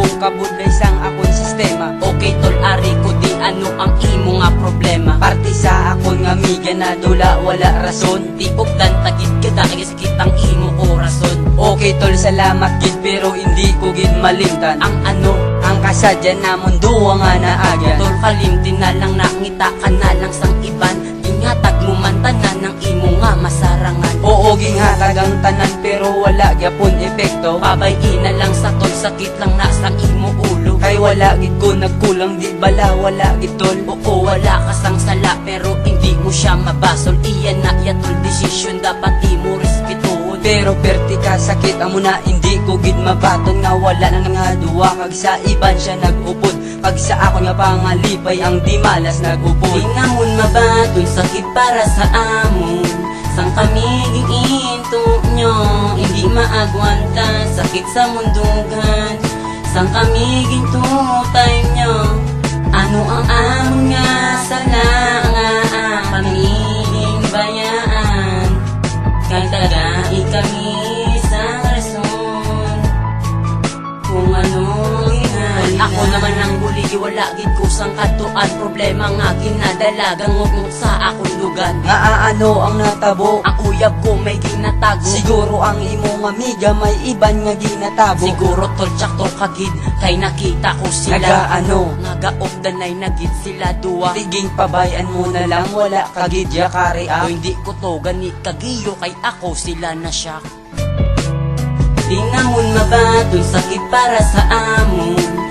subong kabudlay sang akong sistema. Okay tol, ari ko di ano ang imo nga problema. Parte sa akon nga miga na dula wala rason. Tiok dan tagid kita kay sakit ang imo orason. Okay tol, salamat gid pero hindi ko gid malimtan ang ano ang kasadya na mundo nga naagyan. Tol, kalimtin na lang nakita ka na lang sang iban. Gingatag mo man tanan ng imo nga masarangan. Oo, ginhatag ang tanan pero wala gyapon epekto. Pabay-i na lang sa tol, sakit lang na sang imo ulo. Kay wala gid ko nagkulang, di bala wala gid tol. Oo, wala ka sang sala pero hindi mo siya mabasol. Iyan na ya tol, desisyon dapat imo respetuhon. Pero perti ka sakit amo na hindi ko gid mabaton. Nga wala na nga duwa kag sa iban siya nag-upod. Pag sa ako nga pangalipay ang di malas nag-upod. Di namon mabaton sakit para sa amon. Sang kami giinto nyo, hindi maagwanta sakit sa mundugan. Sang kami gintutay nyo, ano ang amon nga sala nga ang pamiling bayaan. Kay tagai kami sa rason, kung ano ako naman ang huli, wala gid ko sang katuan. Problema nga ginadala, gangot sa akong lugar. Nga ano ang natabo, ang uyab ko may ginatago. Siguro ang imong amiga may iban nga ginatabo. Siguro tol tsakto kagid, kay nakita ko sila. Nagaano, nagaopdanay na gid sila duwa. Tiging pabayan mo na lang, wala kagid ya kari ah. Hindi ko to gani kagiyo, kay ako sila na siya. Di namon mabaton sakit para sa amon.